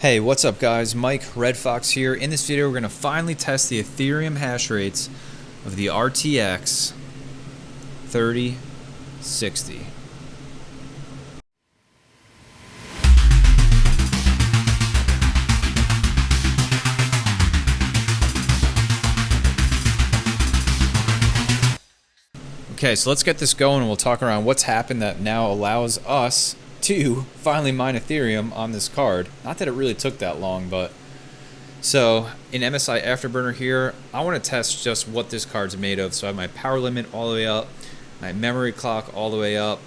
Hey, what's up guys? Mike Red Fox here. In this video, we're going to finally test the Ethereum hash rates of the RTX 3060. Okay, so let's get this going and we'll talk around what's happened that now allows us to finally mine Ethereum on this card. Not that it really took that long, but so in MSI Afterburner here, I want to test just what this card's made of. So I have my power limit all the way up, my memory clock all the way up,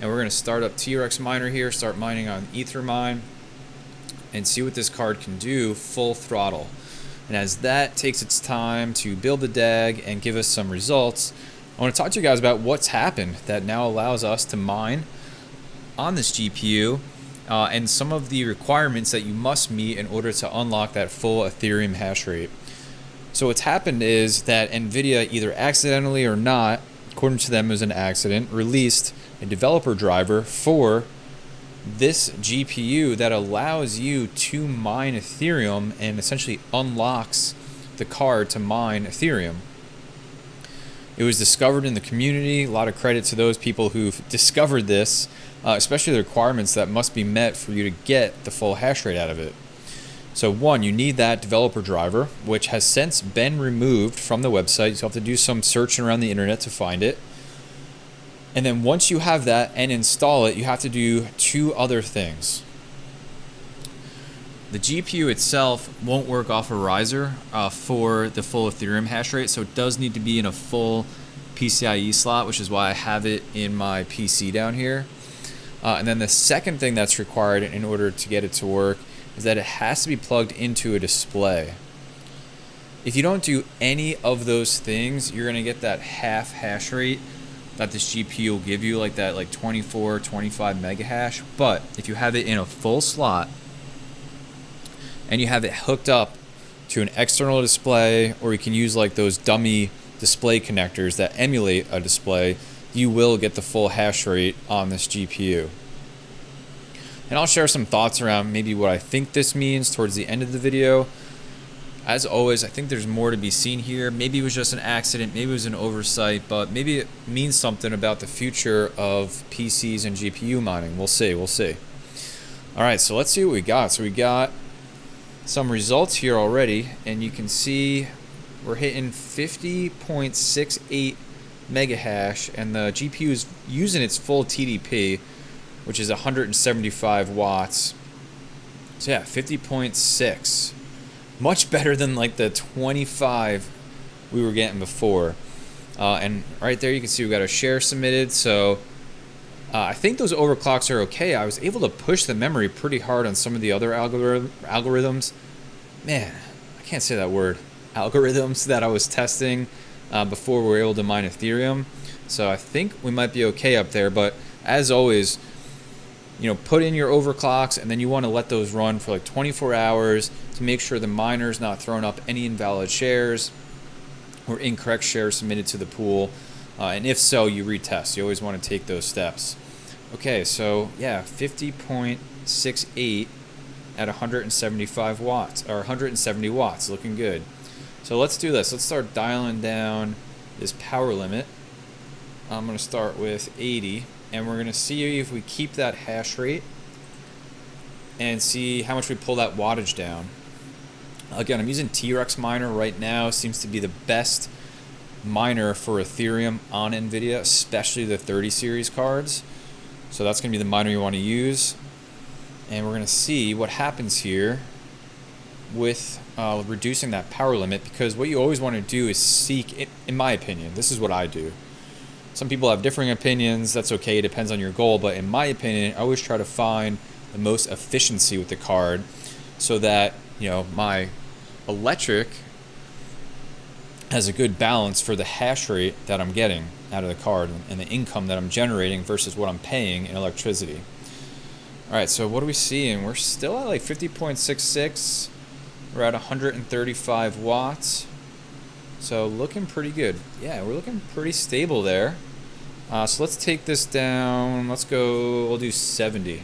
and we're going to start up TRX miner here, start mining on Ethermine, and see what this card can do full throttle. And as that takes its time to build the DAG and give us some results, I want to talk to you guys about what's happened that now allows us to mine on this GPU and some of the requirements that you must meet in order to unlock that full Ethereum hash rate. So what's happened is that NVIDIA, either accidentally or not, according to them it was an accident, released a developer driver for this GPU that allows you to mine Ethereum and essentially unlocks the card to mine Ethereum. It was discovered in the community. A lot of credit to those people who've discovered this, especially the requirements that must be met for you to get the full hash rate out of it. So one, you need that developer driver, which has since been removed from the website. So you have to do some searching around the internet to find it. And then once you have that and install it, you have to do two other things. The GPU itself won't work off a riser for the full Ethereum hash rate, so it does need to be in a full PCIe slot, which is why I have it in my PC down here. And then the second thing that's required in order to get it to work is that it has to be plugged into a display. If you don't do any of those things, you're going to get that half hash rate that this GPU will give you, like that 24, 25 mega hash. But if you have it in a full slot, and you have it hooked up to an external display, or you can use like those dummy display connectors that emulate a display, you will get the full hash rate on this GPU. And I'll share some thoughts around maybe what I think this means towards the end of the video. As always, I think there's more to be seen here. Maybe it was just an accident, maybe it was an oversight, but maybe it means something about the future of PCs and GPU mining. We'll see. All right, so let's see what we got. So we got some results here already, and you can see we're hitting 50.68 mega hash, and the GPU is using its full TDP, which is 175 watts. So yeah, 50.6, much better than like the 25 we were getting before. And right there you can see we got a share submitted. So I think those overclocks are okay. I was able to push the memory pretty hard on some of the other algorithms. Man, I can't say that word. Algorithms that I was testing before we were able to mine Ethereum. So I think we might be okay up there. But as always, put in your overclocks, and then you want to let those run for like 24 hours to make sure the miner's not throwing up any invalid shares or incorrect shares submitted to the pool. And if so, you retest. You always want to take those steps. Okay, so yeah, 50.68 at 175 watts, or 170 watts, looking good. So let's do this. Let's start dialing down this power limit. I'm going to start with 80, and we're going to see if we keep that hash rate and see how much we pull that wattage down. Again, I'm using TRX miner right now. Seems to be the best miner for Ethereum on NVIDIA, especially the 30 series cards. So that's going to be the miner you want to use. And we're going to see what happens here with reducing that power limit, because what you always want to do is seek, in my opinion, this is what I do. Some people have differing opinions. That's okay. It depends on your goal. But in my opinion, I always try to find the most efficiency with the card so that, my electric has a good balance for the hash rate that I'm getting out of the card and the income that I'm generating versus what I'm paying in electricity. All right, so what are we seeing? We're still at like 50.66. We're at 135 watts. So looking pretty good. Yeah, we're looking pretty stable there. So let's take this down. We'll do 70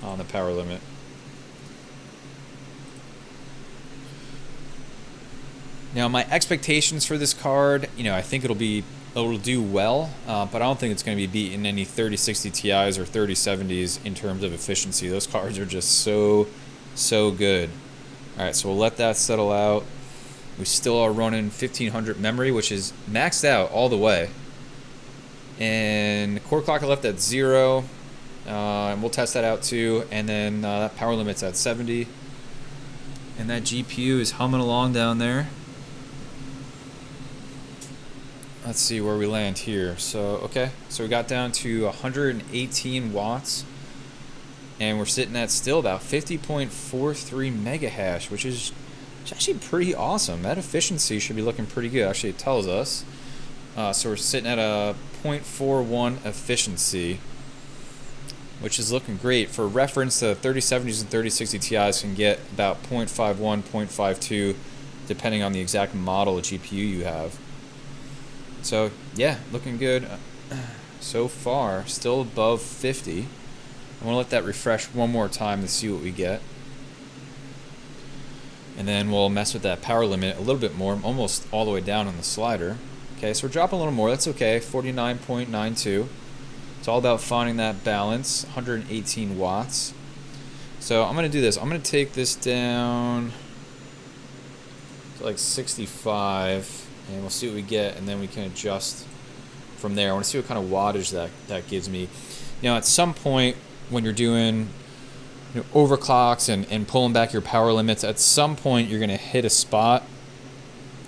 on the power limit. Now, my expectations for this card, I think it'll do well, but I don't think it's going to be beating any 3060 Ti's or 3070s in terms of efficiency. Those cards are just so good. All right, so we'll let that settle out. We still are running 1500 memory, which is maxed out all the way. And core clock I left at 0, and we'll test that out too. And then that power limit's at 70. And that GPU is humming along down there. Let's see where we land here. So we got down to 118 watts, and we're sitting at still about 50.43 mega hash, which is actually pretty awesome. That efficiency should be looking pretty good. Actually, it tells us. So we're sitting at a 0.41 efficiency, which is looking great. For reference, the 3070s and 3060 Ti's can get about 0.51, 0.52, depending on the exact model of GPU you have. So yeah, looking good so far. Still above 50. I'm gonna let that refresh one more time to see what we get, and then we'll mess with that power limit a little bit more. I'm almost all the way down on the slider. Okay, so we're dropping a little more. That's okay. 49.92. It's all about finding that balance. 118 watts. So I'm gonna do this. I'm gonna take this down to like 65. And we'll see what we get, and then we can adjust from there. I want to see what kind of wattage that gives me. At some point when you're doing overclocks and pulling back your power limits, at some point you're going to hit a spot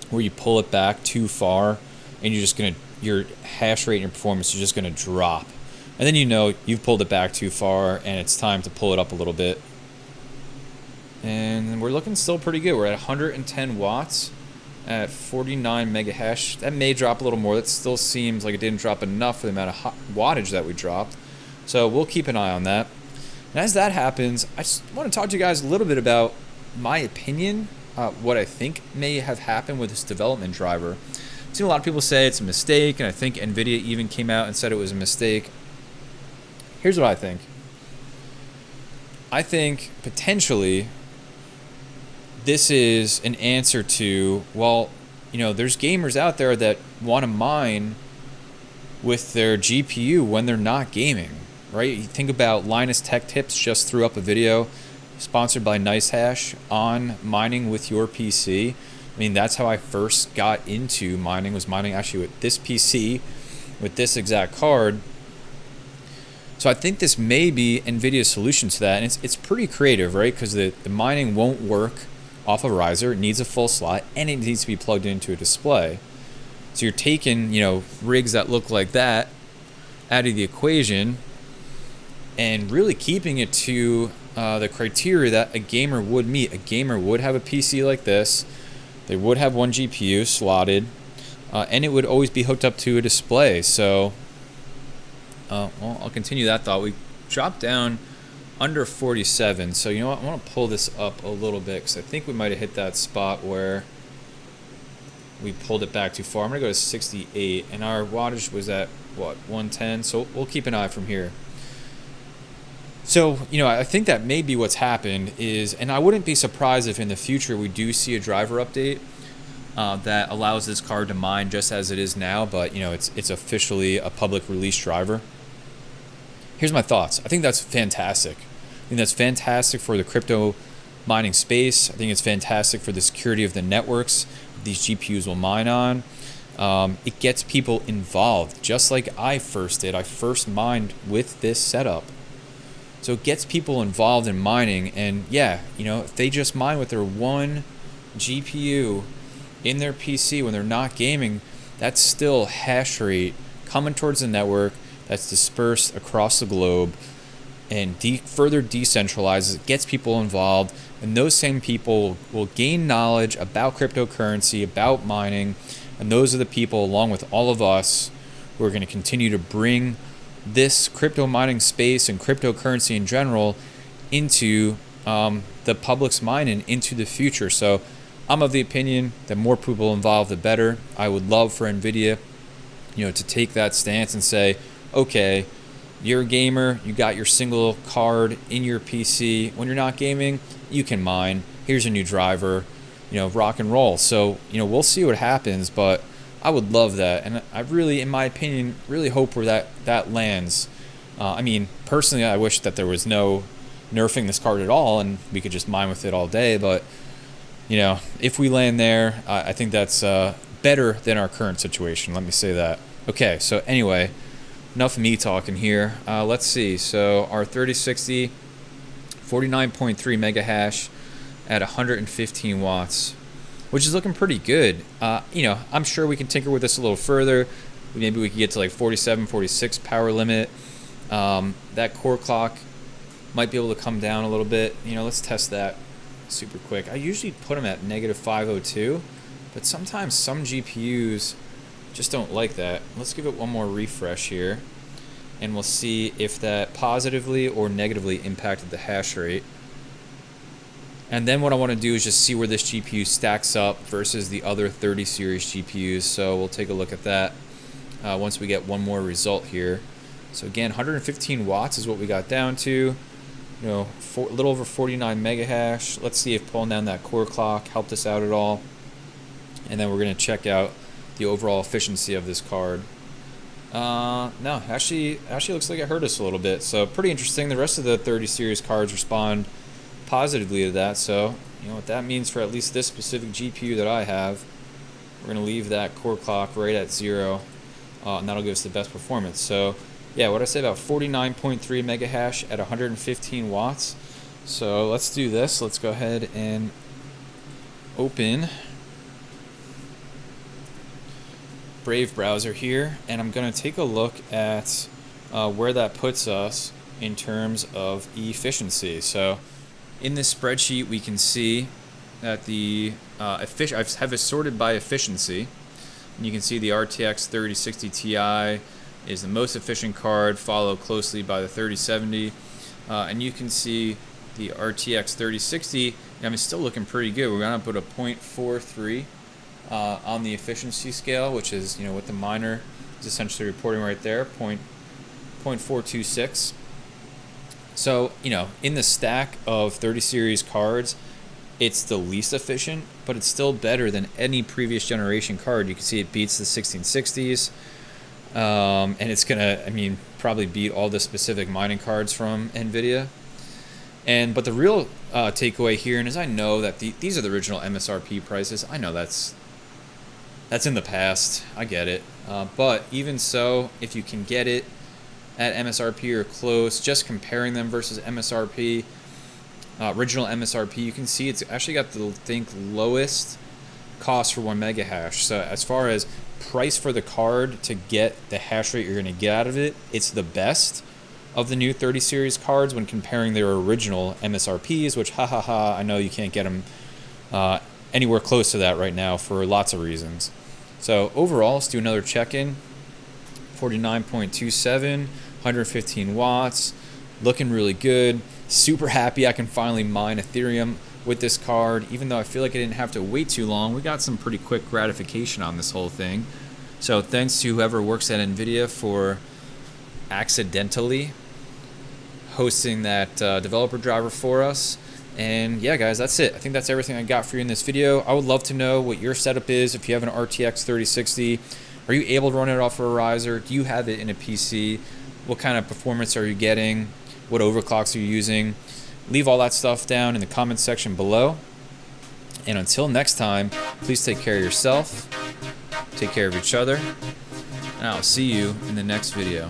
where you pull it back too far, and your hash rate and your performance is just going to drop. And then you've pulled it back too far, and it's time to pull it up a little bit. And we're looking still pretty good. We're at 110 watts. At 49 mega hash. That may drop a little more. That still seems like it didn't drop enough for the amount of wattage that we dropped. So we'll keep an eye on that. And as that happens, I just want to talk to you guys a little bit about my opinion, what I think may have happened with this development driver. I've seen a lot of people say it's a mistake, and I think NVIDIA even came out and said it was a mistake. Here's what I think. I think potentially this is an answer to, there's gamers out there that want to mine with their GPU when they're not gaming, right? You think about Linus Tech Tips just threw up a video sponsored by NiceHash on mining with your PC. I mean, that's how I first got into mining, was mining actually with this PC, with this exact card. So I think this may be NVIDIA's solution to that, and it's pretty creative, right? Because the mining won't work off a riser. It needs a full slot, and it needs to be plugged into a display. So you're taking, rigs that look like that out of the equation and really keeping it to the criteria that a gamer would meet. A gamer would have a PC like this. They would have one GPU slotted, and it would always be hooked up to a display. So, I'll continue that thought. We dropped down under 47. So you know what? I want to pull this up a little bit because I think we might have hit that spot where we pulled it back too far. I'm going to go to 68, and our wattage was at, 110? So we'll keep an eye from here. So, I think that may be what's happened is, and I wouldn't be surprised if in the future we do see a driver update that allows this card to mine just as it is now, but, it's officially a public release driver. Here's my thoughts. I think that's fantastic. I think that's fantastic for the crypto mining space. I think it's fantastic for the security of the networks these GPUs will mine on. It gets people involved, just like I first did. I first mined with this setup. So it gets people involved in mining, and if they just mine with their one GPU in their PC when they're not gaming, that's still hash rate coming towards the network that's dispersed across the globe and further decentralizes. It gets people involved, and those same people will gain knowledge about cryptocurrency, about mining, and those are the people, along with all of us, who are going to continue to bring this crypto mining space and cryptocurrency in general into the public's mind and into the future. So I'm of the opinion that more people involved, the better. I would love for NVIDIA, to take that stance and say, okay, you're a gamer, you got your single card in your PC. When you're not gaming, you can mine. Here's a new driver. rock and roll. So, we'll see what happens, but I would love that. And I really, in my opinion, really hope where that lands. I mean, personally, I wish that there was no nerfing this card at all and we could just mine with it all day. But, if we land there, I think that's better than our current situation. Let me say that. Okay, so anyway, enough of me talking here. Let's see. So our 3060, 49.3 mega hash at 115 watts, which is looking pretty good. I'm sure we can tinker with this a little further. Maybe we could get to like 47, 46 power limit. That core clock might be able to come down a little bit. Let's test that super quick. I usually put them at -502, but sometimes some GPUs just don't like that. Let's give it one more refresh here, and we'll see if that positively or negatively impacted the hash rate. And then what I want to do is just see where this GPU stacks up versus the other 30 series GPUs. So we'll take a look at that once we get one more result here. So again, 115 watts is what we got down to. A little over 49 mega hash. Let's see if pulling down that core clock helped us out at all. And then we're going to check out the overall efficiency of this card. No, actually looks like it hurt us a little bit. So pretty interesting. The rest of the 30 series cards respond positively to that. So what that means for at least this specific GPU that I have, we're going to leave that core clock right at 0, and that'll give us the best performance. So yeah, what I say about 49.3 mega hash at 115 watts. So let's do this. Let's go ahead and open Brave browser here, and I'm going to take a look at where that puts us in terms of efficiency. So in this spreadsheet, we can see that I have it sorted by efficiency. And you can see the RTX 3060 Ti is the most efficient card, followed closely by the 3070. And you can see the RTX 3060, still looking pretty good. We're going to put a 0.43 on the efficiency scale, which is, what the miner is essentially reporting right there, 0.426. So, in the stack of 30 series cards, it's the least efficient, but it's still better than any previous generation card. You can see it beats the 1660s, and it's gonna, probably beat all the specific mining cards from NVIDIA. But the real takeaway here, and as I know that these are the original MSRP prices, I know that's in the past. I get it, but even so, if you can get it at MSRP or close, just comparing them versus MSRP, original MSRP, you can see it's actually got the lowest cost for 1 mega hash. So as far as price for the card to get the hash rate you're going to get out of it, it's the best of the new 30 series cards when comparing their original MSRPs, which I know you can't get them anywhere close to that right now for lots of reasons. So overall, let's do another check-in. 49.27, 115 watts, looking really good. Super happy I can finally mine Ethereum with this card, even though I feel like I didn't have to wait too long. We got some pretty quick gratification on this whole thing. So thanks to whoever works at NVIDIA for accidentally hosting that developer driver for us. And yeah, guys, that's it. I think that's everything I got for you in this video. I would love to know what your setup is. If you have an RTX 3060, are you able to run it off of a riser? Do you have it in a PC? What kind of performance are you getting? What overclocks are you using? Leave all that stuff down in the comments section below. And until next time, please take care of yourself, take care of each other, and I'll see you in the next video.